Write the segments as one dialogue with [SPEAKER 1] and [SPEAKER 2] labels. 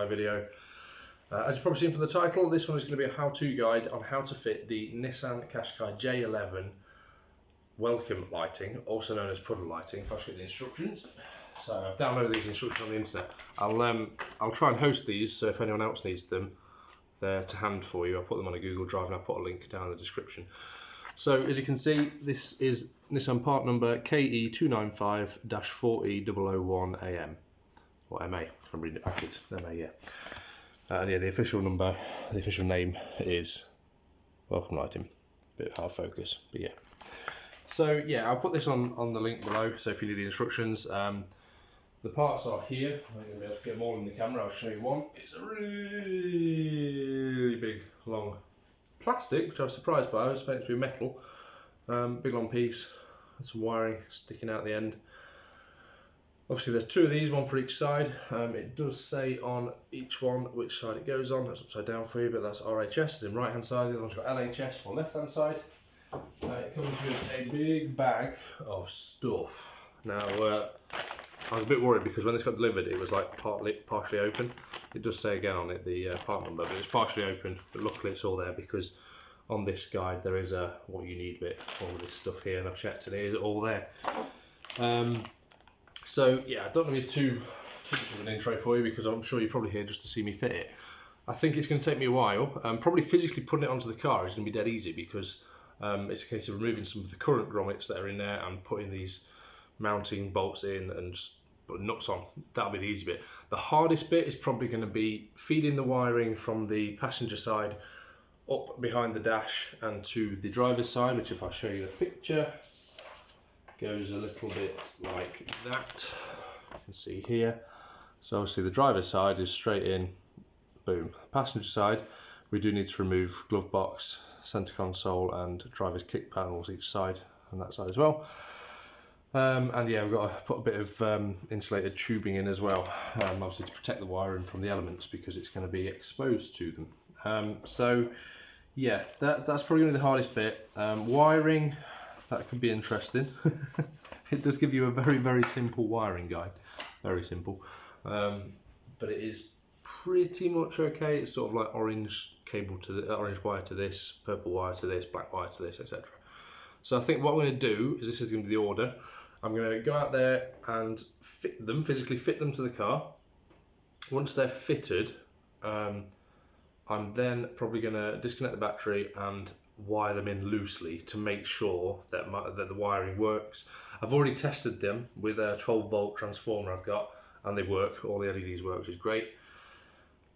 [SPEAKER 1] Qashqai video. As you've probably seen from the title, this one is going to be a how-to guide on how to fit the Nissan Qashqai J11 welcome lighting, also known as puddle lighting. If I show you the instructions. So I've downloaded these instructions on the internet. I'll try and host these, so if anyone else needs them, they're to hand for you. I'll put them on a Google Drive and I'll put a link down in the description. So as you can see, this is Nissan part number KE295-4E001AM, or MA, if I'm reading it backwards, MA, yeah. And yeah, the official number, the official name is welcome lighting. Bit hard focus, but yeah. So yeah, I'll put this on the link below, so if you need the instructions. The parts are here. I'm going to be able to get them all in the camera. I'll show you one. It's a really big, long plastic, which I was surprised by. I was expecting it to be metal. Big long piece, and some wiring sticking out the end. Obviously there's two of these, one for each side. It does say on each one which side it goes on. That's upside down for you, but that's RHS, it's in right hand side. The other one's got LHS for left hand side. It comes with a big bag of stuff. Now I was a bit worried because when this got delivered it was like partially open. It does say again on it the part number, but it's partially open, but luckily it's all there because on this guide there is a what you need bit, all of this stuff here, and I've checked and it is all there. So yeah, I don't want to be too much of an intro for you because I'm sure you're probably here just to see me fit it. I think it's going to take me a while. Probably physically putting it onto the car is going to be dead easy because it's a case of removing some of the current grommets that are in there and putting these mounting bolts in and just put nuts on. That'll be the easy bit. The hardest bit is probably going to be feeding the wiring from the passenger side up behind the dash and to the driver's side, which if I show you a picture goes a little bit like that. You can see here. So obviously the driver's side is straight in, boom. Passenger side, we do need to remove glove box, center console and driver's kick panels each side and that side as well. And yeah, we've got to put a bit of insulated tubing in as well, obviously to protect the wiring from the elements because it's going to be exposed to them. So yeah, that's probably going to be the hardest bit. Wiring, that could be interesting. It does give you a very simple wiring guide, very simple, but it is pretty much okay. It's sort of like orange cable to the orange wire to this, purple wire to this, black wire to this, etc. So I think what I'm going to do is, this is going to be the order. I'm going to go out there and fit them, physically fit them to the car. Once they're fitted, I'm then probably going to disconnect the battery and wire them in loosely to make sure that the wiring works. I've already tested them with a 12-volt transformer I've got, and they work. All the LEDs work, which is great.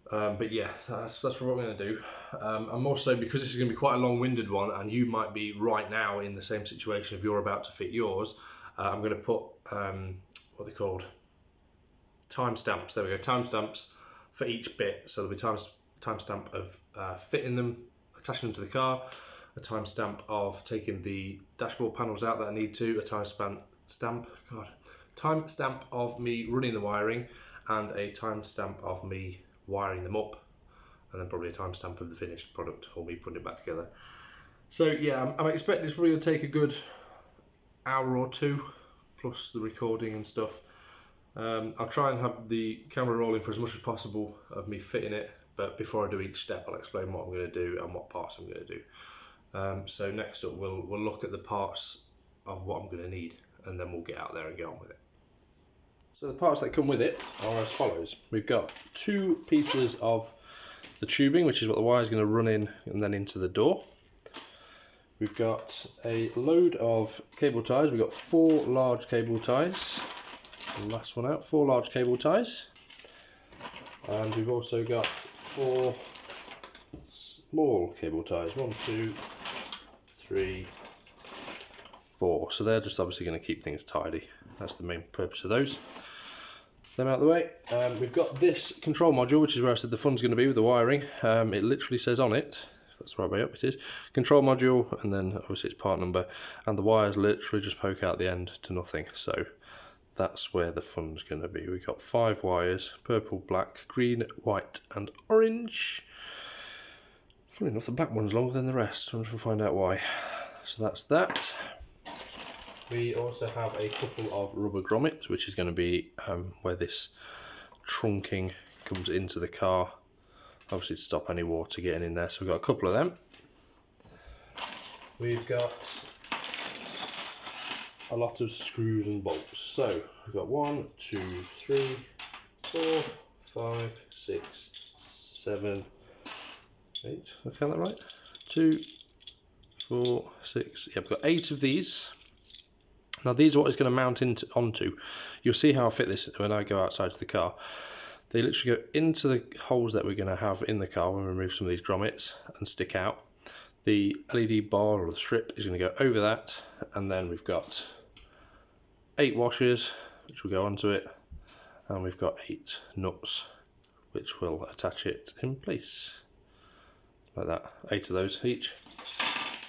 [SPEAKER 1] But yeah, that's what we're going to do. And also because this is going to be quite a long-winded one, and you might be right now in the same situation if you're about to fit yours. I'm going to put what they're called, timestamps. There we go, timestamps for each bit. So there'll be timestamp of fitting them, attaching them to the car, a timestamp of taking the dashboard panels out that I need to, a timestamp of me running the wiring, and a timestamp of me wiring them up, and then probably a timestamp of the finished product or me putting it back together. So yeah, I'm expecting it's probably going to take a good hour or two plus the recording and stuff. I'll try and have the camera rolling for as much as possible of me fitting it, but before I do each step I'll explain what I'm going to do and what parts I'm going to do. So next up we'll look at the parts of what I'm going to need, and then we'll get out there and get on with it. So the parts that come with it are as follows. We've got two pieces of the tubing, which is what the wire is going to run in and then into the door. We've got a load of cable ties. We've got 4 large cable ties. The last one out, 4 large cable ties. And we've also got 4 small cable ties. 1, 2, 3, 4. So they're just obviously going to keep things tidy. That's the main purpose of those. Them out of the way. We've got this control module, which is where I said the fun's going to be with the wiring. It literally says on it, if that's the right way up, it is control module, and then obviously it's part number, and the wires literally just poke out the end to nothing. So that's where the fun's going to be. We've got 5 wires: purple, black, green, white, and orange. Funny enough, the black one's longer than the rest. I'm just going to find out why. So that's that. We also have a couple of rubber grommets, which is going to be where this trunking comes into the car, obviously to stop any water getting in there. So we've got a couple of them. We've got a lot of screws and bolts. So we've got 1, 2, 3, 4, 5, 6, 7, 8. I count that right? 2, 4, 6. Yeah, I've got 8 of these. Now these are what it's going to mount onto. You'll see how I fit this when I go outside to the car. They literally go into the holes that we're going to have in the car when we remove some of these grommets and stick out. The LED bar or the strip is going to go over that, and then we've got 8 washers which will go onto it, and we've got 8 nuts which will attach it in place like that. 8 of those each.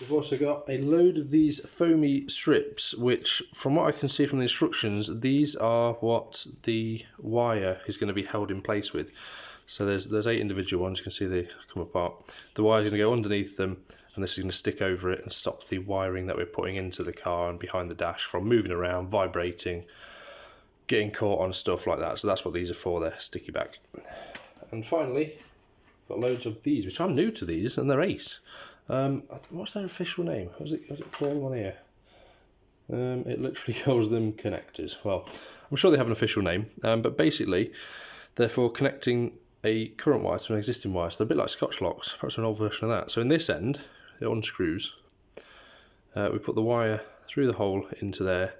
[SPEAKER 1] We've also got a load of these foamy strips, which from what I can see from the instructions, these are what the wire is going to be held in place with. So there's 8 individual ones, you can see they come apart. The wire is going to go underneath them, and this is going to stick over it and stop the wiring that we're putting into the car and behind the dash from moving around, vibrating, getting caught on stuff like that. So that's what these are for, they're sticky back. And finally, got loads of these, which I'm new to these, and they're ace. What's their official name? What's it called on here? It literally calls them connectors. Well, I'm sure they have an official name, but basically they're for connecting a current wire to an existing wire. So they're a bit like Scotch locks, perhaps an old version of that. So in this end, it unscrews. We put the wire through the hole into there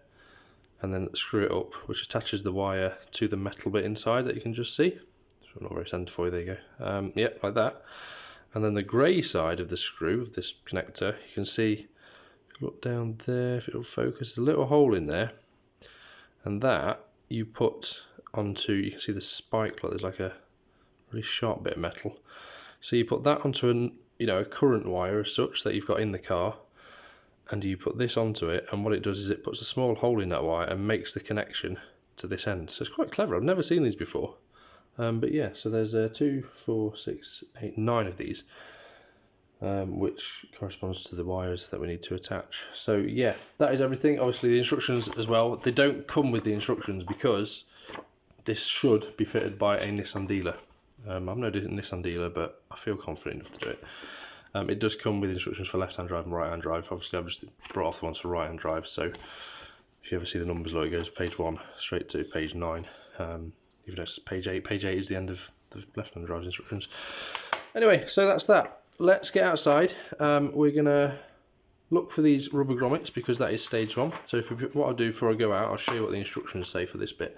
[SPEAKER 1] and then screw it up, which attaches the wire to the metal bit inside that you can just see. So not very centre for you, there you go. Yep, like that. And then the grey side of the screw of this connector, you can see, look down there if it'll focus, there's a little hole in there, and that you put onto, you can see the spike, like there's like a really sharp bit of metal. So you put that onto a current wire as such that you've got in the car, and you put this onto it, and what it does is it puts a small hole in that wire and makes the connection to this end. So it's quite clever. I've never seen these before. But yeah, so there's 2, 4, 6, 8, 9 of these, which corresponds to the wires that we need to attach. So yeah, that is everything. Obviously the instructions as well, they don't come with the instructions because this should be fitted by a Nissan dealer. I'm no Nissan dealer, but I feel confident enough to do it. It does come with instructions for left-hand drive and right-hand drive. Obviously I've just brought off the ones for right-hand drive, so if you ever see the numbers, look, it goes page 1 straight to page 9. Even though it's page 8. Page 8 is the end of the left-hand drive instructions. Anyway, so that's that. Let's get outside. We're going to look for these rubber grommets because that is stage 1. So what I'll do before I go out, I'll show you what the instructions say for this bit.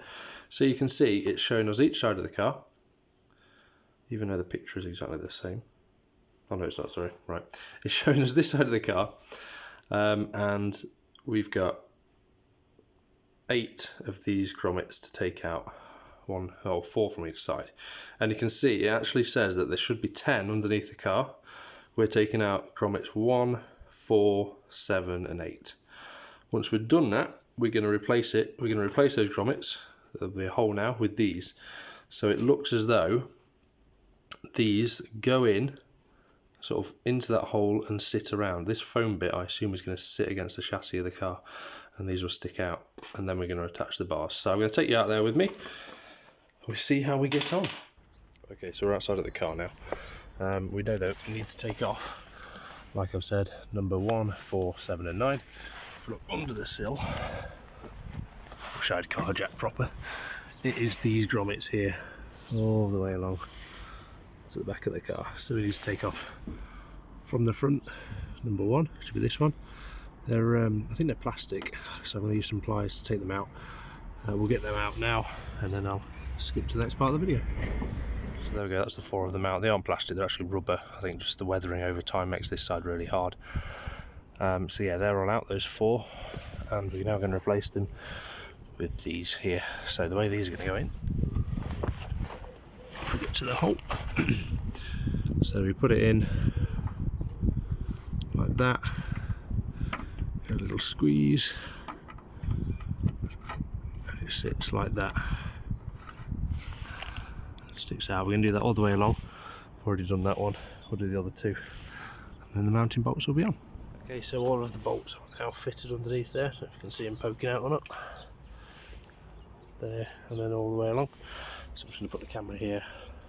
[SPEAKER 1] So you can see it's showing us each side of the car, even though the picture is exactly the same. Oh no, it's not, sorry. Right. It's showing us this side of the car, and we've got 8 of these grommets to take out. 4 from each side, and you can see it actually says that there should be 10 underneath the car. We're taking out grommets 1, 4, 7 and 8. Once we've done that, we're going to replace it. We're going to replace those grommets, there'll be a hole now, with these, so it looks as though these go in sort of into that hole and sit around. This foam bit I assume is going to sit against the chassis of the car, and these will stick out, and then we're going to attach the bars. So I'm going to take you out there with me. We'll see how we get on. Okay, so we're outside of the car now. We know that we need to take off, like I've said, number 1, 4, 7 and 9. If we look under the sill, wish I'd carjack proper, it is these grommets here, all the way along to the back of the car. So we need to take off from the front, number 1, should be this one. They're, I think they're plastic, so I'm going to use some pliers to take them out. We'll get them out now, and then I'll skip to the next part of the video. So there we go, that's the 4 of them out. They aren't plastic, they're actually rubber. I think just the weathering over time makes this side really hard. So yeah, they're all out, those 4, and we're now going to replace them with these here. So the way these are going to go in, we get to the hole. So we put it in like that, get a little squeeze, and it sits like that. Sticks out. We're going to do that all the way along. I've already done that one. We'll do the other 2, and then the mounting bolts will be on. Okay, so all of the bolts are now fitted underneath there. So you can see them poking out or not. There, and then all the way along. So I'm just going to put the camera here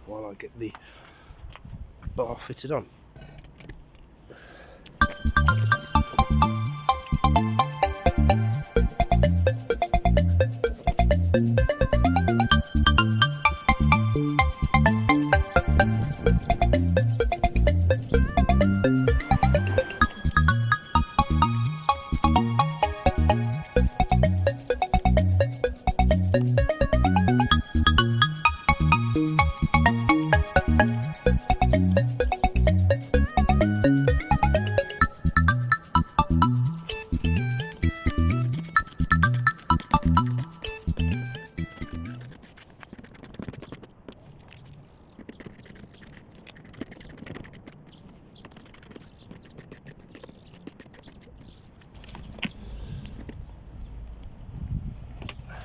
[SPEAKER 1] while I get the bar fitted on.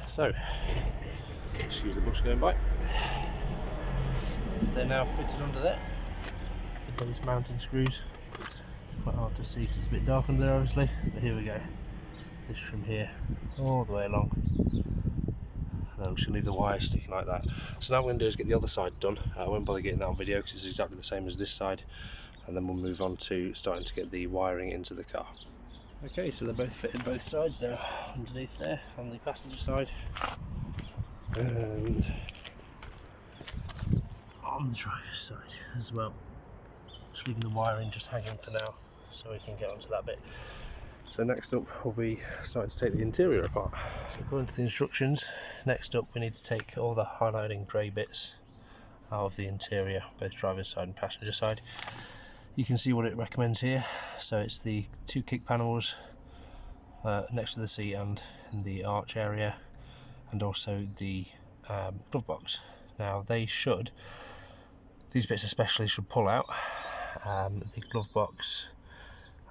[SPEAKER 1] So, excuse the bus going by. They're now fitted under there with those mounting screws. Quite hard to see because it's a bit dark under there, obviously. But here we go. This from here all the way along. And I'm just going to leave the wire sticking like that. So now what I'm going to do is get the other side done. I won't bother getting that on video because it's exactly the same as this side. And then we'll move on to starting to get the wiring into the car. Okay, so they're both fitted both sides now, underneath there on the passenger side and on the driver's side as well. Just leaving the wiring just hanging for now so we can get onto that bit. So next up we'll be starting to take the interior apart. So according to the instructions, next up we need to take all the highlighting grey bits out of the interior, both driver's side and passenger side. You can see what it recommends here. So it's the two kick panels next to the seat and in the arch area, and also the glove box. Now these bits especially should pull out, the glove box,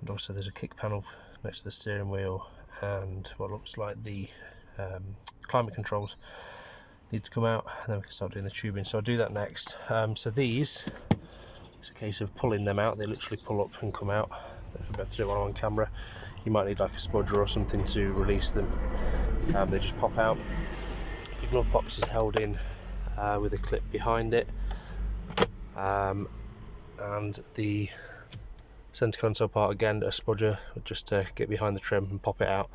[SPEAKER 1] and also there's a kick panel next to the steering wheel and what looks like the climate controls need to come out, and then we can start doing the tubing. So I'll do that next. So these, it's a case of pulling them out. They literally pull up and come out. If I have to do it on camera, you might need like a spudger or something to release them. They just pop out. The glove box is held in with a clip behind it, and the centre console part, again, a spudger just to get behind the trim and pop it out.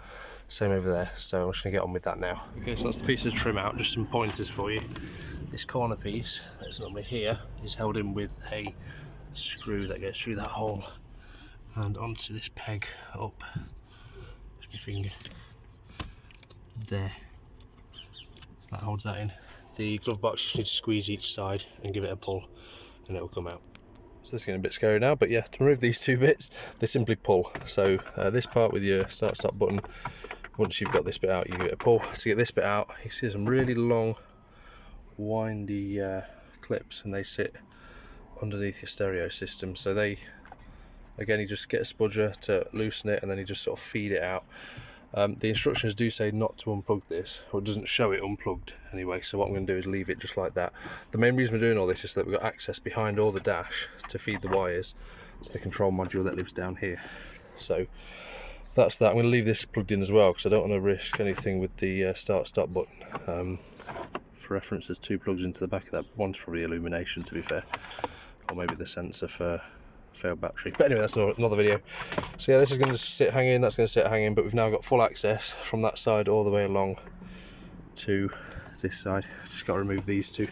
[SPEAKER 1] Same over there. So I'm just going to get on with that now. Okay, so that's the piece of trim out. Just some pointers for you. This corner piece that's normally here is held in with a screw that goes through that hole and onto this peg up. Just my finger there. That holds that in. The glove box, you just need to squeeze each side and give it a pull and it will come out. So this is getting a bit scary now, but yeah, to remove these two bits, they simply pull. So this part with your start-stop button, once you've got this bit out, you give it a pull. To get this bit out, you see some really long, windy clips, and they sit underneath your stereo system. So they, again, you just get a spudger to loosen it, and then you just sort of feed it out. The instructions do say not to unplug this, or it doesn't show it unplugged anyway, so what I'm going to do is leave it just like that. The main reason we're doing all this is that we've got access behind all the dash to feed the wires to the control module that lives down here. So that's that. I'm going to leave this plugged in as well because I don't want to risk anything with the start-stop button. For reference, there's two plugs into the back of that. One's probably illumination, to be fair, or maybe the sensor for failed battery, but anyway, that's another video. So yeah, this is going to sit hanging, that's going to sit hanging, but we've now got full access from that side all the way along to this side. Just got to remove these two,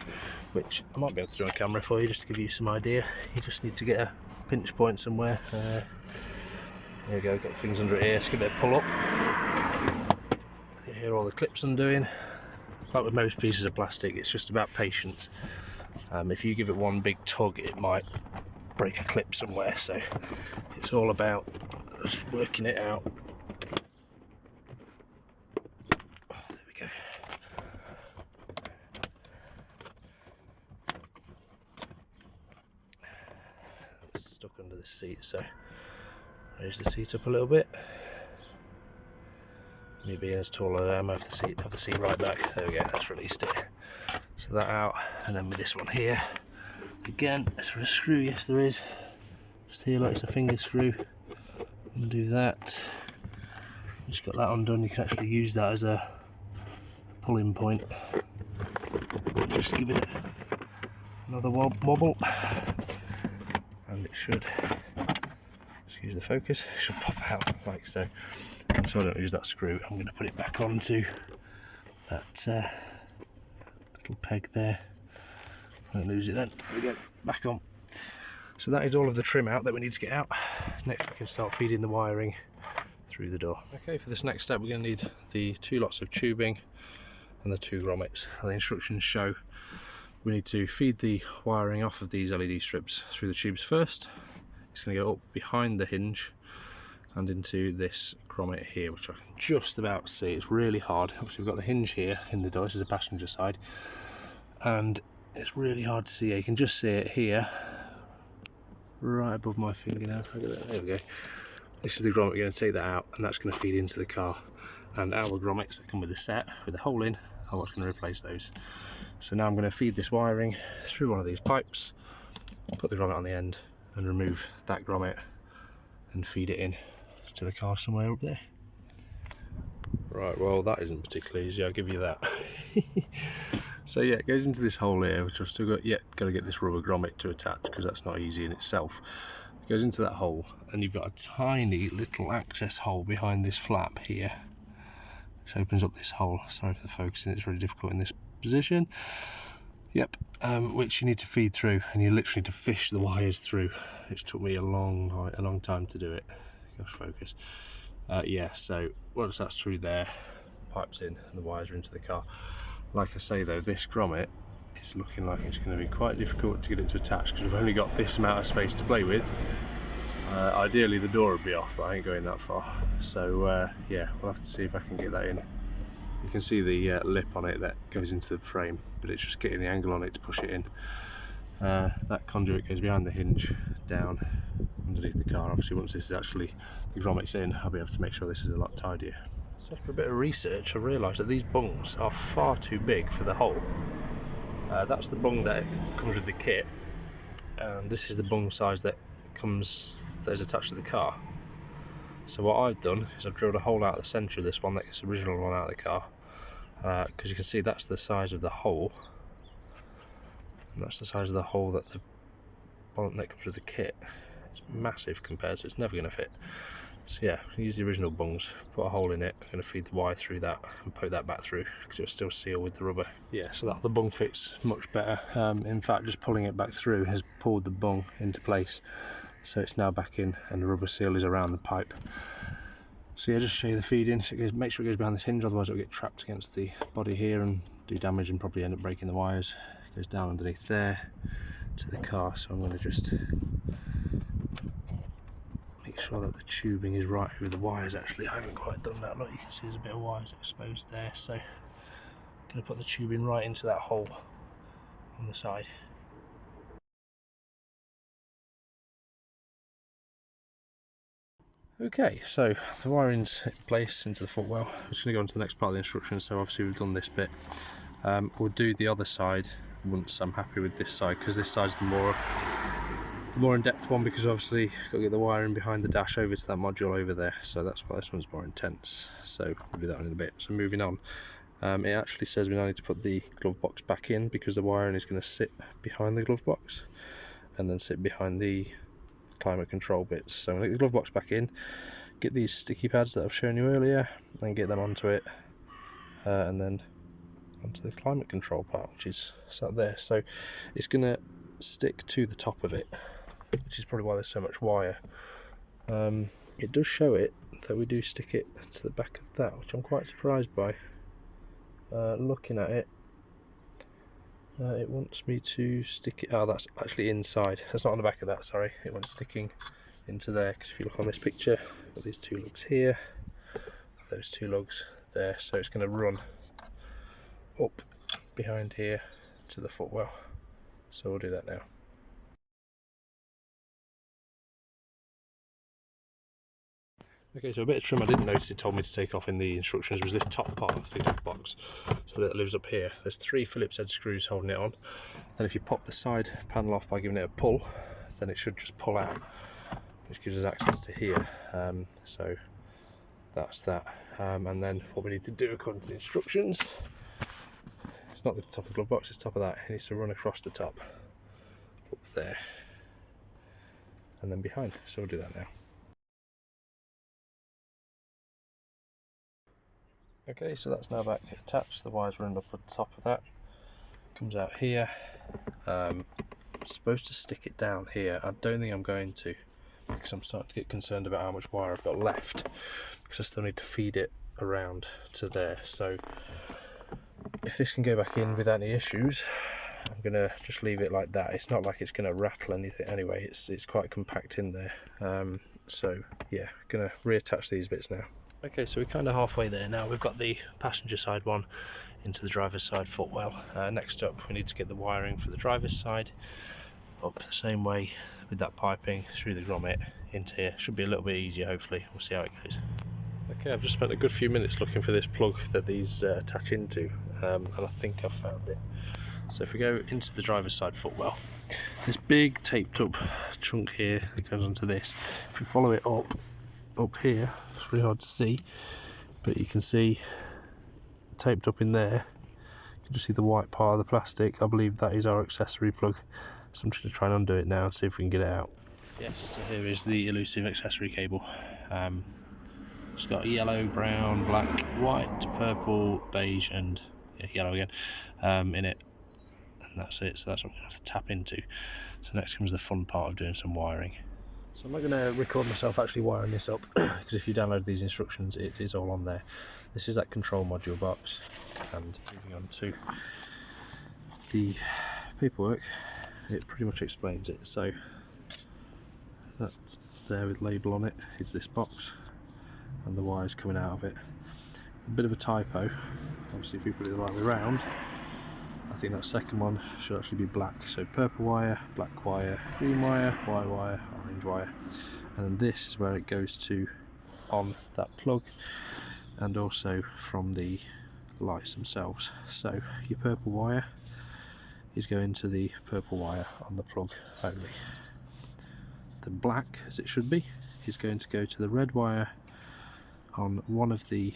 [SPEAKER 1] which I might be able to do on camera for you just to give you some idea. You just need to get a pinch point somewhere. There you go, got things under it here, just give it a pull up. You hear all the clips undoing. Like with most pieces of plastic, it's just about patience. If you give it one big tug, it might break a clip somewhere, so it's all about just working it out. Oh, there we go. It's stuck under the seat, so raise the seat up a little bit. Me being as tall as I am, I have the seat right back. There we go, that's released it. So that out, and then with this one here, again, is there a screw? Yes, there is. Just here, like it's a finger screw. Undo that. Just got that undone. You can actually use that as a pulling point. Just give it another wobble, and it should, excuse the focus, it should pop out like so. And so I don't use that screw, I'm going to put it back onto that little peg there. I don't lose it then. There we go, back on. So that is all of the trim out that we need to get out. Next we can start feeding the wiring through the door. Okay, for this next step we're going to need the 2 lots of tubing and the 2 grommets. The instructions show we need to feed the wiring off of these LED strips through the tubes first. It's going to go up behind the hinge and into this grommet here, which I can just about see. It's really hard. Obviously we've got the hinge here in the door, this is the passenger side, and it's really hard to see. You can just see it here, right above my fingernail. Look at that. There we go. This is the grommet. We're going to take that out, and that's going to feed into the car. And our grommets that come with the set with a hole in are what's going to replace those. So now I'm going to feed this wiring through one of these pipes, put the grommet on the end, and remove that grommet and feed it in to the car somewhere up there. Right, well that isn't particularly easy, I'll give you that. So yeah, it goes into this hole here, which I've still got to get this rubber grommet to attach, because that's not easy in itself. It goes into that hole, and you've got a tiny little access hole behind this flap here, which opens up this hole. Sorry for the focusing, it's really difficult in this position. Yep, which you need to feed through, and you literally need to fish the wires through. It took me a long time to do it. Gosh, focus. Yeah, so once that's through there, pipes in and the wires are into the car. Like I say though, this grommet is looking like it's going to be quite difficult to get it to attach, because we've only got this amount of space to play with. Ideally the door would be off, but I ain't going that far. So yeah, we'll have to see if I can get that in. You can see the lip on it that goes into the frame, but it's just getting the angle on it to push it in. That conduit goes behind the hinge, down underneath the car. Obviously once this is actually, the grommet's in, I'll be able to make sure this is a lot tidier. So after a bit of research, I realised that these bungs are far too big for the hole. That's the bung that comes with the kit, and this is the bung size that is attached to the car. So what I've done is I've drilled a hole out of the centre of this one, that's the original one out of the car, because you can see that's the size of the hole, and that's the size of the hole that the bonnet that comes with the kit. It's massive compared, so it's never going to fit. So yeah, use the original bungs, put a hole in it, I'm going to feed the wire through that and poke that back through, because it'll still seal with the rubber. Yeah, so that the bung fits much better. In fact, just pulling it back through has pulled the bung into place, so it's now back in and the rubber seal is around the pipe. So yeah, just show you the feeding. So make sure it goes behind this hinge, otherwise it'll get trapped against the body here and do damage and probably end up breaking the wires. It goes down underneath there to the car, so I'm going to just make sure that the tubing is right over the wires. Actually, I haven't quite done that. Look, you can see there's a bit of wires exposed there, so I'm going to put the tubing right into that hole on the side. Okay, so the wiring's in place into the footwell. I'm just going to go on to the next part of the instructions. So obviously we've done this bit. We'll do the other side once I'm happy with this side, because this side's the more in-depth one, because obviously you've got to get the wiring behind the dash over to that module over there, so that's why this one's more intense. So we'll do that in a bit. So moving on, it actually says we now need to put the glove box back in, because the wiring is going to sit behind the glove box and then sit behind the climate control bits. So I'm going to get the glove box back in, get these sticky pads that I've shown you earlier, and get them onto it, and then onto the climate control part, which is sat there. So it's going to stick to the top of it, which is probably why there's so much wire. It does show it that we do stick it to the back of that, which I'm quite surprised by. Looking at it, it wants me to stick it, that's actually inside, that's not on the back of that, sorry, it wants sticking into there, because if you look on this picture, I've got these 2 lugs here, those 2 lugs there, so it's going to run up behind here to the footwell. So we'll do that now. Okay, so a bit of trim I didn't notice it told me to take off in the instructions was this top part of the glove box. So that lives up here. There's 3 Phillips head screws holding it on. Then if you pop the side panel off by giving it a pull, then it should just pull out, which gives us access to here. So that's that. And then what we need to do according to the instructions is it's not the top of the glove box, it's top of that. It needs to run across the top, up there, and then behind. So we'll do that now. Okay, so that's now back attached. The wire's running up at the top of that. Comes out here. Supposed to stick it down here. I don't think I'm going to, because I'm starting to get concerned about how much wire I've got left, because I still need to feed it around to there. So if this can go back in without any issues, I'm gonna just leave it like that. It's not like it's gonna rattle anything anyway. It's quite compact in there. So yeah, gonna reattach these bits now. Okay, so we're kind of halfway there now. We've got the passenger side one into the driver's side footwell. Next up, we need to get the wiring for the driver's side up the same way with that piping through the grommet into here. Should be a little bit easier, hopefully. We'll see how it goes. Okay, I've just spent a good few minutes looking for this plug that these attach into, and I think I've found it. So if we go into the driver's side footwell, this big taped up chunk here that goes onto this, if we follow it up here, it's really hard to see, but you can see taped up in there, you can just see the white part of the plastic. I believe that is our accessory plug, so I'm just going to try and undo it now and see if we can get it out. Yes, so here is the elusive accessory cable. It's got yellow, brown, black, white, purple, beige and yellow again in it, and that's it. So that's what I'm going to have to tap into. So next comes the fun part of doing some wiring. So I'm not going to record myself actually wiring this up, because if you download these instructions it is all on there. This is that control module box, and moving on to the paperwork, it pretty much explains it. So that's there with label on it is this box, and the wires coming out of it. A bit of a typo, obviously if we put it the right way around, I think that second one should actually be black. So purple wire, black wire, green wire, white wire, orange wire, and then this is where it goes to on that plug, and also from the lights themselves. So your purple wire is going to the purple wire on the plug only. The black, as it should be, is going to go to the red wire on one of the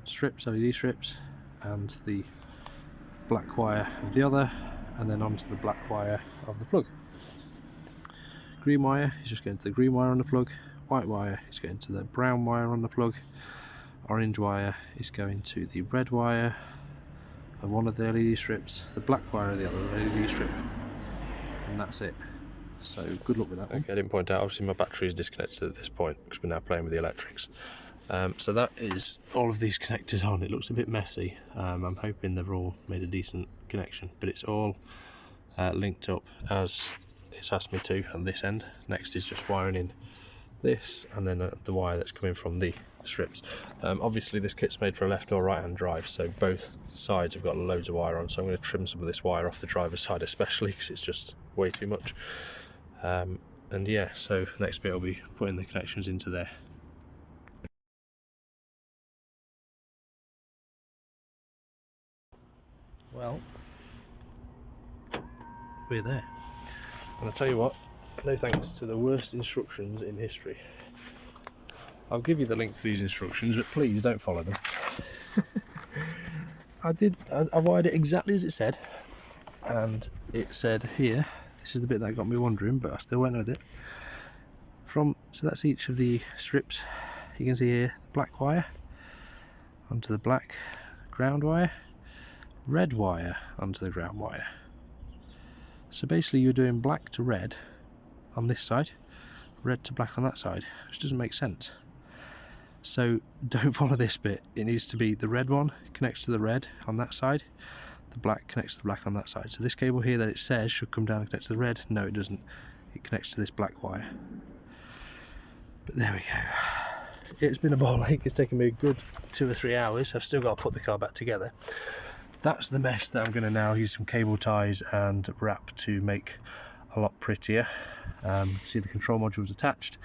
[SPEAKER 1] strips, LED strips, and the black wire of the other, and then onto the black wire of the plug. Green wire is just going to the green wire on the plug, white wire is going to the brown wire on the plug, orange wire is going to the red wire of one of the LED strips, the black wire of the other LED strip, and that's it. So good luck with that one. Okay, I didn't point out, obviously my battery is disconnected at this point because we're now playing with the electrics. So that is all of these connectors on. It looks a bit messy. I'm hoping they've all made a decent connection, but it's all linked up as it's asked me to on this end. Next is just wiring in this, and then the wire that's coming from the strips. Obviously this kit's made for a left or right hand drive, so both sides have got loads of wire on, so I'm going to trim some of this wire off the driver's side especially, because it's just way too much. And yeah, so next bit will be putting the connections into there. Well, we're there, and I'll tell you what, no thanks to the worst instructions in history. I'll give you the link to these instructions, but please don't follow them. I wired it exactly as it said, and it said here, this is the bit that got me wondering, but I still went with it. So that's each of the strips. You can see here, black wire onto the black ground wire, red wire onto the ground wire. So basically you're doing black to red on this side, red to black on that side, which doesn't make sense. So don't follow this bit. It needs to be the red one connects to the red on that side, the black connects to the black on that side. So this cable here that it says should come down and connect to the red, no it doesn't. It connects to this black wire. But there we go. It's been a ball ache. It's taken me a good 2 or 3 hours. I've still got to put the car back together. That's the mess that I'm going to now use some cable ties and wrap to make a lot prettier. See the control modules attached.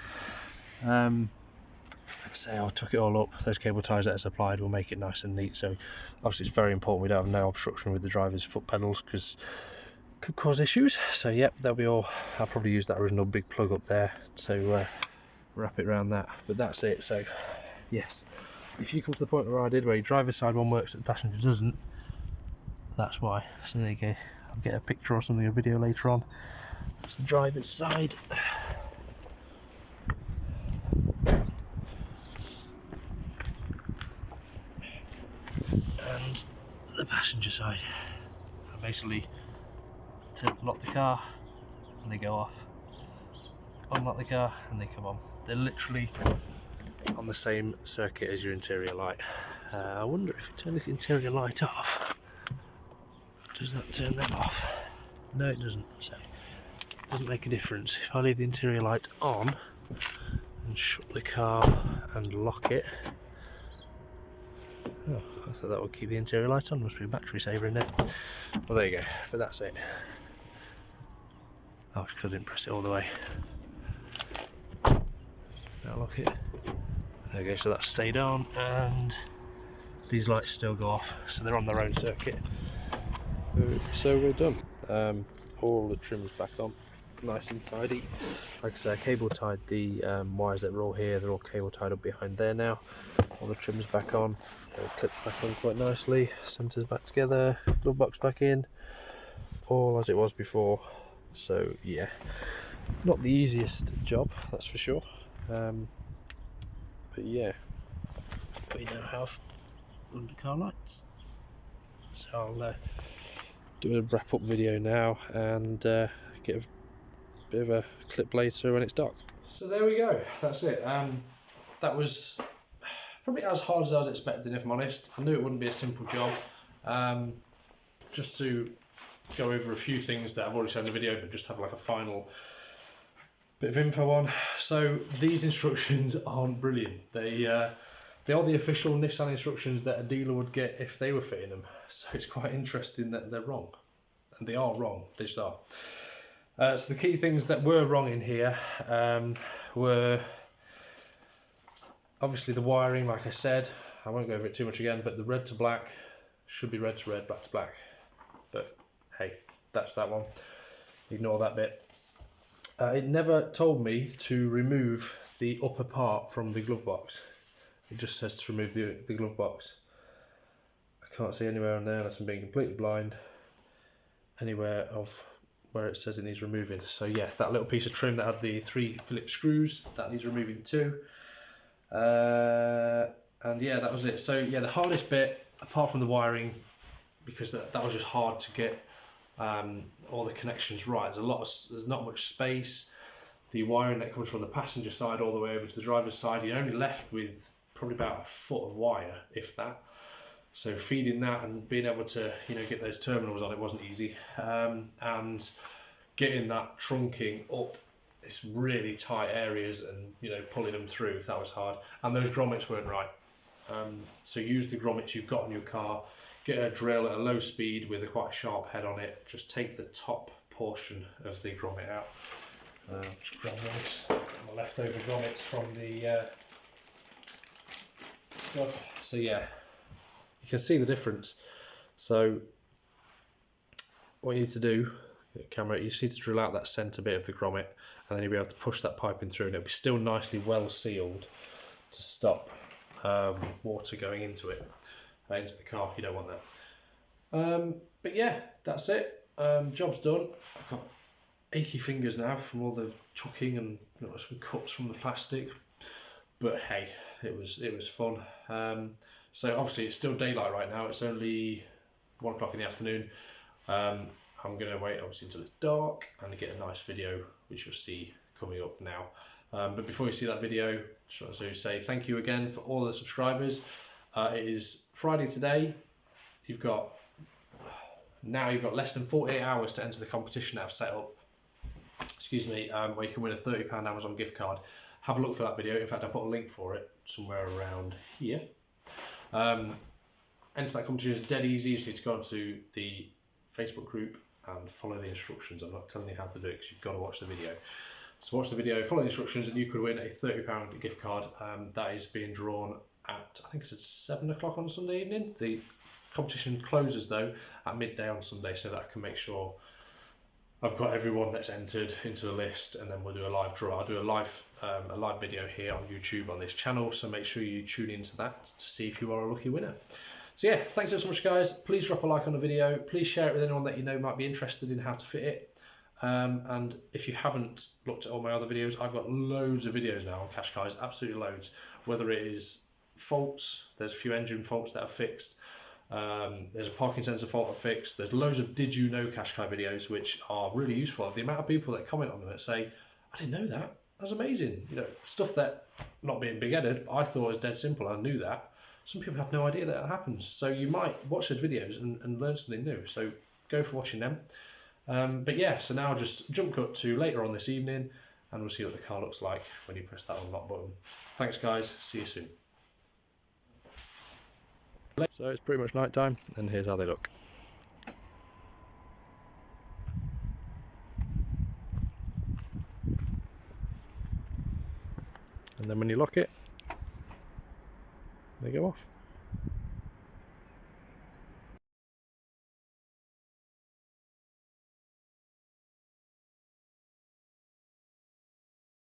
[SPEAKER 1] Like I say, I took it all up. Those cable ties that are supplied will make it nice and neat. So obviously it's very important we don't have no obstruction with the driver's foot pedals, because it could cause issues. So yep, they'll be all. I'll probably use that original big plug up there to wrap it around that. But that's it. So yes, if you come to the point where I did, where your driver's side one works but the passenger doesn't, That's why. So there you go. I'll get a picture or something, a video later on. That's the driver's side. And the passenger side. I basically lock the car and they go off. Unlock the car and they come on. They're literally on the same circuit as your interior light. I wonder if you turn the interior light off, does that turn them off? No, it doesn't. So it doesn't make a difference. If I leave the interior light on and shut the car and lock it. Oh, I thought that would keep the interior light on. Must be a battery saver in there. Well, there you go. But that's it. Oh, I didn't press it all the way. Now lock it. There we go. So that's stayed on, and these lights still go off. So they're on their own circuit. So we're done. All the trims back on, nice and tidy. Like I say, I cable tied the wires that were all here. They're all cable tied up behind there now. All the trims back on, clips back on quite nicely. Centers back together, glove box back in, all as it was before. So yeah, not the easiest job, that's for sure. But yeah, we now have undercar lights. So I'll do a wrap up video now and get a bit of a clip later when it's dark. So there we go, that's it. That was probably as hard as I was expecting, if I'm honest. I knew it wouldn't be a simple job. Just to go over a few things that I've already said in the video, but just have like a final bit of info on. So these instructions aren't brilliant. They are the official Nissan instructions that a dealer would get if they were fitting them. So it's quite interesting that they're wrong. And they are wrong, they just are. So the key things that were wrong in here were obviously the wiring, like I said. I won't go over it too much again, but the red to black should be red to red, black to black. But hey, that's that one. Ignore that bit. It never told me to remove the upper part from the glove box. It just says to remove the glove box. I can't see anywhere on there, unless I'm being completely blind, anywhere of where it says it needs removing. So yeah, that little piece of trim that had the 3 Phillips screws, that needs removing too. And yeah, that was it. So yeah, the hardest bit, apart from the wiring, because that was just hard to get all the connections right. There's not much space. The wiring that comes from the passenger side all the way over to the driver's side, you're only left with probably about a foot of wire, if that. So feeding that and being able to, get those terminals on it wasn't easy. And getting that trunking up this really tight areas and pulling them through, that was hard. And those grommets weren't right. So use the grommets you've got on your car. Get a drill at a low speed with a quite sharp head on it. Just take the top portion of the grommet out. Just grab those, the leftover grommets from the stuff. So yeah, you can see the difference. So what you need to do, camera, you just need to drill out that centre bit of the grommet, and then you'll be able to push that pipe in through, and it'll be still nicely well sealed to stop water going into it. Into the car, you don't want that. But yeah, that's it. Job's done. I've got achy fingers now from all the chucking and some cuts from the plastic. But hey, it was fun. So obviously it's still daylight right now. It's only 1 o'clock in the afternoon. I'm gonna wait obviously until it's dark and get a nice video, which you'll see coming up now. But before you see that video, just want to say thank you again for all the subscribers. It is Friday today. You've got less than 48 hours to enter the competition that I've set up. Excuse me, where you can win a £30 Amazon gift card. Have a look for that video. In fact, I put a link for it somewhere around here. Enter that competition is dead easy. You just need to go onto the Facebook group and follow the instructions. I'm not telling you how to do it because you've got to watch the video. So watch the video, follow the instructions, and you could win a £30 gift card. That is being drawn at, I think it's at 7 o'clock on Sunday evening. The competition closes though at midday on Sunday, so that I can make sure I've got everyone that's entered into the list, and then we'll do a live draw. I'll do a live video here on YouTube on this channel, so make sure you tune into that to see if you are a lucky winner. So yeah, thanks so much guys. Please drop a like on the video. Please share it with anyone that you know might be interested in how to fit it. And if you haven't looked at all my other videos, I've got loads of videos now on Qashqais, absolutely loads. Whether it is faults, there's a few engine faults that are fixed. There's a parking sensor fault I've fixed. There's loads of did you know Qashqai videos which are really useful. The amount of people that comment on them and say, I didn't know that. That's amazing. You know, stuff that, not being big-headed, I thought was dead simple. I knew that. Some people have no idea that happens. So you might watch those videos and learn something new. So go for watching them. But yeah, so now just jump cut to later on this evening, and we'll see what the car looks like when you press that unlock button. Thanks guys, see you soon. So it's pretty much night time, and here's how they look. And then when you lock it, they go off.